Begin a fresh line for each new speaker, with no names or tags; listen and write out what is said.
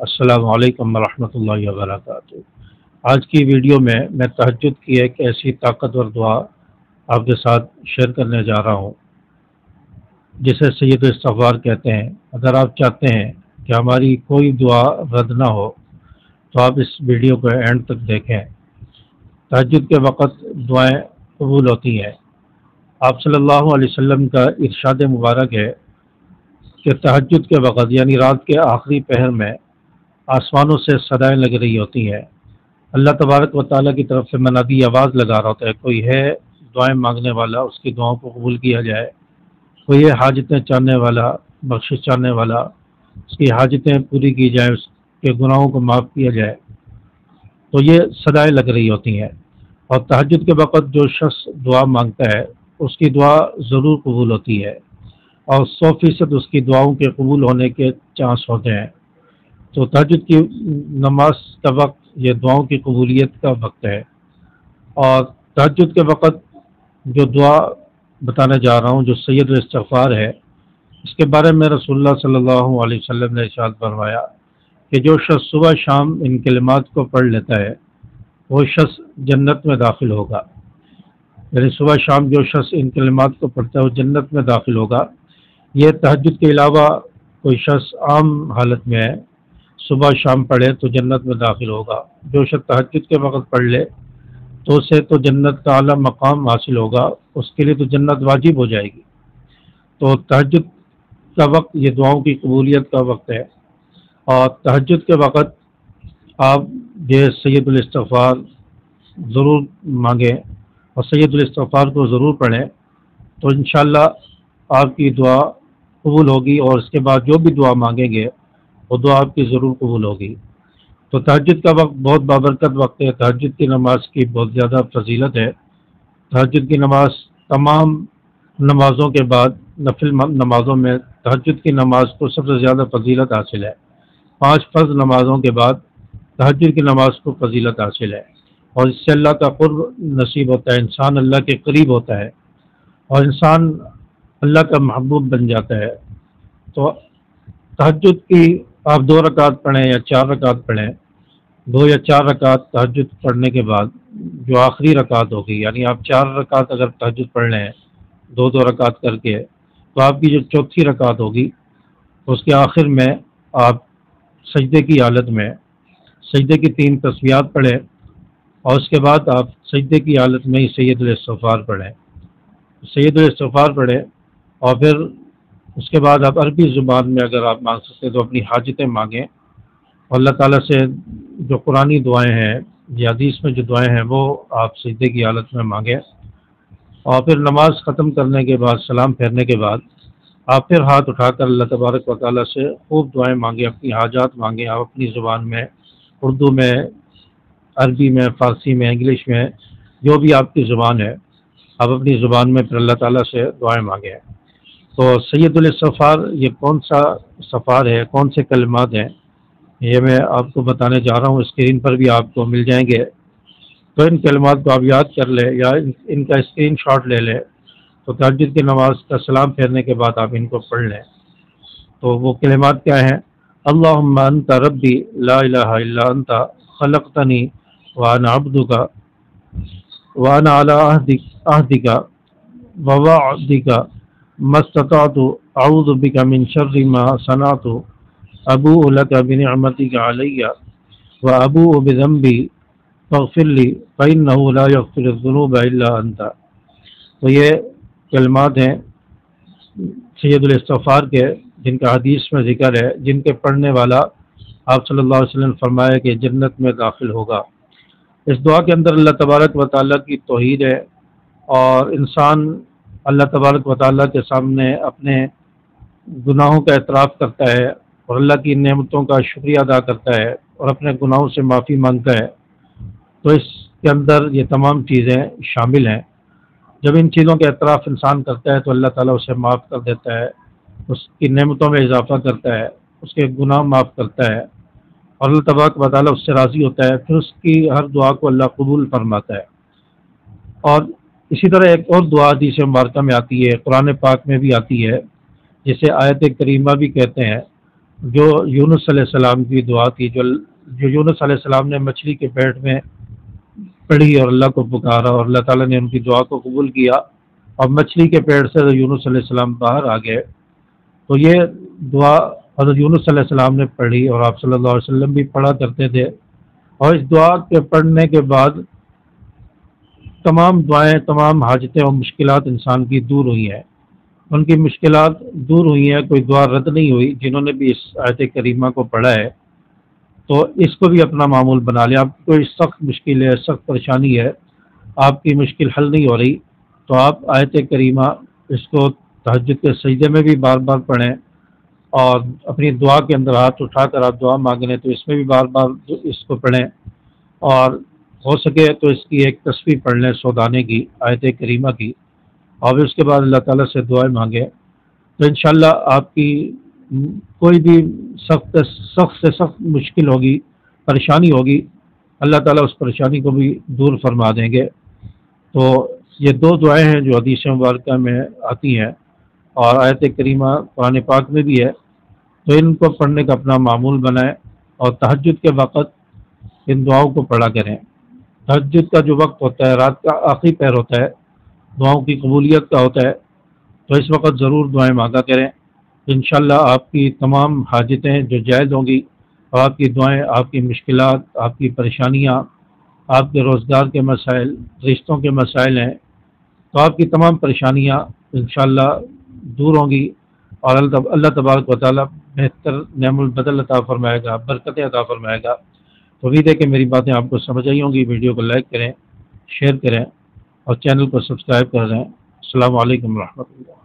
السلام علیکم ورحمۃ اللہ وبرکاتہ۔ آج کی ویڈیو میں تہجد کی ایک ایسی طاقتور دعا آپ کے ساتھ شیئر کرنے جا رہا ہوں جسے سید الاستغفار کہتے ہیں۔ اگر آپ چاہتے ہیں کہ ہماری کوئی دعا رد نہ ہو تو آپ اس ویڈیو کو اینڈ تک دیکھیں۔ تہجد کے وقت دعائیں قبول ہوتی ہیں۔ آپ صلی اللہ علیہ وسلم کا ارشاد مبارک ہے کہ تہجد کے وقت یعنی رات کے آخری پہر میں آسمانوں سے صدائیں لگ رہی ہوتی ہیں۔ اللہ تبارک و تعالیٰ کی طرف سے منادی آواز لگا رہا ہوتا ہے، کوئی ہے دعائیں مانگنے والا، اس کی دعاؤں کو قبول کیا جائے، کوئی ہے حاجتیں چاہنے والا، بخشش چاہنے والا، اس کی حاجتیں پوری کی جائیں، اس کے گناہوں کو معاف کیا جائے۔ تو یہ صدائیں لگ رہی ہوتی ہیں، اور تہجد کے وقت جو شخص دعا مانگتا ہے اس کی دعا ضرور قبول ہوتی ہے، اور 100% اس کی دعاؤں کے قبول ہونے کے چانس ہوتے ہیں۔ تو تہجد کی نماز کا وقت یہ دعاؤں کی قبولیت کا وقت ہے، اور تہجد کے وقت جو دعا بتانے جا رہا ہوں جو سید الاستغفار ہے، اس کے بارے میں رسول اللہ صلی اللہ علیہ وسلم نے ارشاد فرمایا کہ جو شخص صبح شام ان کلمات کو پڑھ لیتا ہے وہ شخص جنت میں داخل ہوگا۔ یعنی صبح شام جو شخص ان کلمات کو پڑھتا ہے وہ جنت میں داخل ہوگا۔ یہ تہجد کے علاوہ کوئی شخص عام حالت میں ہے، صبح شام پڑھے تو جنت میں داخل ہوگا۔ جو شخص تہجد کے وقت پڑھ لے تو اسے تو جنت کا اعلیٰ مقام حاصل ہوگا، اس کے لیے تو جنت واجب ہو جائے گی۔ تو تہجد کا وقت یہ دعاؤں کی قبولیت کا وقت ہے، اور تہجد کے وقت آپ یہ سید الاستغفار ضرور مانگیں اور سید الاستغفار کو ضرور پڑھیں، تو انشاءاللہ آپ کی دعا قبول ہوگی، اور اس کے بعد جو بھی دعا مانگیں گے وہ دعا آپ کی ضرور قبول ہوگی۔ تو تہجد کا وقت بہت بابرکت وقت ہے۔ تہجد کی نماز کی بہت زیادہ فضیلت ہے۔ تہجد کی نماز تمام نمازوں کے بعد نفل نمازوں میں تہجد کی نماز کو سب سے زیادہ فضیلت حاصل ہے۔ 5 فرض نمازوں کے بعد تہجد کی نماز کو فضیلت حاصل ہے، اور اس سے اللہ کا قرب نصیب ہوتا ہے، انسان اللہ کے قریب ہوتا ہے، اور انسان اللہ کا محبوب بن جاتا ہے۔ تو تہجد کی آپ 2 رکعت پڑھیں یا 4 رکعت پڑھیں، 2 یا 4 رکعت تہجد پڑھنے کے بعد جو آخری رکعت ہوگی، یعنی آپ 4 رکعت اگر تہجد پڑھ لیں 2 رکعت کر کے، تو آپ کی جو چوتھی رکعت ہوگی اس کے آخر میں آپ سجدے کی حالت میں سجدے کی 3 تسبیحات پڑھیں، اور اس کے بعد آپ سجدے کی حالت میں ہی سید الاستغفار پڑھیں۔ سید الاستغفار پڑھیں، اور پھر اس کے بعد آپ عربی زبان میں اگر آپ مانگ سکتے تو اپنی حاجتیں مانگیں، اور اللہ تعالیٰ سے جو قرآنی دعائیں ہیں یا حدیث میں جو دعائیں ہیں وہ آپ سجدے کی حالت میں مانگیں، اور پھر نماز ختم کرنے کے بعد سلام پھیرنے کے بعد آپ پھر ہاتھ اٹھا کر اللہ تبارک و تعالیٰ سے خوب دعائیں مانگیں، اپنی حاجات مانگیں۔ آپ اپنی زبان میں، اردو میں، عربی میں، فارسی میں، انگلش میں، جو بھی آپ کی زبان ہے آپ اپنی زبان میں پھر اللہ تعالیٰ سے دعائیں مانگیں۔ تو سید الاستغفار یہ کون سا استغفار ہے، کون سے کلمات ہیں، یہ میں آپ کو بتانے جا رہا ہوں۔ اسکرین پر بھی آپ کو مل جائیں گے، تو ان کلمات کو آپ یاد کر لیں یا ان کا اسکرین شاٹ لے لیں، تو تہجد کی نماز کا سلام پھیرنے کے بعد آپ ان کو پڑھ لیں۔ تو وہ کلمات کیا ہیں؟ اللہم انت ربی لا الہ الا انت خلقتنی وانا عبدک وانا علی عہدک ووعدک ما استطعت اعوذ بک من شر ما صنعت ابوء لک بنعمتک علی وابوء بذنبی فاغفر لی فانہ لا یغفر الذنوب الا انت۔ تو یہ کلمات ہیں سید الاستغفار کے، جن کا حدیث میں ذکر ہے، جن کے پڑھنے والا آپ صلی اللہ علیہ وسلم نے فرمایا کہ جنت میں داخل ہوگا۔ اس دعا کے اندر اللہ تبارک و تعالیٰ کی توحید ہے، اور انسان اللہ تبارک و تعالیٰ کے سامنے اپنے گناہوں کا اعتراف کرتا ہے، اور اللہ کی نعمتوں کا شکریہ ادا کرتا ہے، اور اپنے گناہوں سے معافی مانگتا ہے۔ تو اس کے اندر یہ تمام چیزیں شامل ہیں۔ جب ان چیزوں کا اعتراف انسان کرتا ہے تو اللہ تعالیٰ اسے معاف کر دیتا ہے، اس کی نعمتوں میں اضافہ کرتا ہے، اس کے گناہ معاف کرتا ہے، اور اللہ تبارک و تعالیٰ اس سے راضی ہوتا ہے، پھر اس کی ہر دعا کو اللہ قبول فرماتا ہے۔ اور اسی طرح ایک اور دعا حدیث مبارکہ میں آتی ہے، قرآن پاک میں بھی آتی ہے، جسے آیت کریمہ بھی کہتے ہیں، جو یونس علیہ السلام کی دعا تھی، جو یونس علیہ السلام نے مچھلی کے پیٹ میں پڑھی اور اللہ کو پکارا اور اللہ تعالیٰ نے ان کی دعا کو قبول کیا اور مچھلی کے پیٹ سے یونس علیہ السلام باہر آ گئے، تو یہ دعا حضرت یونس علیہ السلام نے پڑھی اور آپ صلی اللہ علیہ وسلم بھی پڑھا کرتے تھے، اور اس دعا کے پڑھنے کے بعد تمام دعائیں، تمام حاجتیں اور مشکلات انسان کی دور ہوئی ہیں، ان کی مشکلات دور ہوئی ہیں، کوئی دعا رد نہیں ہوئی۔ جنہوں نے بھی اس آیت کریمہ کو پڑھا ہے تو اس کو بھی اپنا معمول بنا لیں۔ آپ کو کوئی سخت مشکل ہے، سخت پریشانی ہے، آپ کی مشکل حل نہیں ہو رہی، تو آپ آیت کریمہ اس کو تہجد کے سجدے میں بھی بار بار پڑھیں، اور اپنی دعا کے اندر ہاتھ اٹھا کر آپ دعا مانگیں تو اس میں بھی بار بار اس کو پڑھیں، اور ہو سکے تو اس کی ایک تصویر پڑھ لیں 100 دانے کی آیت کریمہ کی، اور پھر اس کے بعد اللہ تعالیٰ سے دعائیں مانگیں، تو انشاءاللہ آپ کی کوئی بھی سخت سے سخت مشکل ہوگی، پریشانی ہوگی، اللہ تعالیٰ اس پریشانی کو بھی دور فرما دیں گے۔ تو یہ دو دعائیں ہیں جو حدیث مبارکہ میں آتی ہیں اور آیت کریمہ قرآن پاک میں بھی ہے، تو ان کو پڑھنے کا اپنا معمول بنائیں، اور تہجد کے وقت ان دعاؤں کو پڑھا کریں۔ تہجد کا جو وقت ہوتا ہے، رات کا آخری پہر ہوتا ہے، دعاؤں کی قبولیت کا ہوتا ہے، تو اس وقت ضرور دعائیں مانگا کریں۔ انشاءاللہ آپ کی تمام حاجتیں جو جائز ہوں گی، اور آپ کی دعائیں، آپ کی مشکلات، آپ کی پریشانیاں، آپ کے روزگار کے مسائل، رشتوں کے مسائل ہیں، تو آپ کی تمام پریشانیاں انشاءاللہ دور ہوں گی، اور اللہ تبارک و تعالیٰ بہتر نعم البدل عطا فرمائے گا، برکتیں عطا فرمائے گا۔ تو امید ہے کہ میری باتیں آپ کو سمجھ آئی ہوں گی۔ ویڈیو کو لائک کریں، شیئر کریں، اور چینل کو سبسکرائب کر دیں۔ السلام علیکم ورحمۃ اللہ۔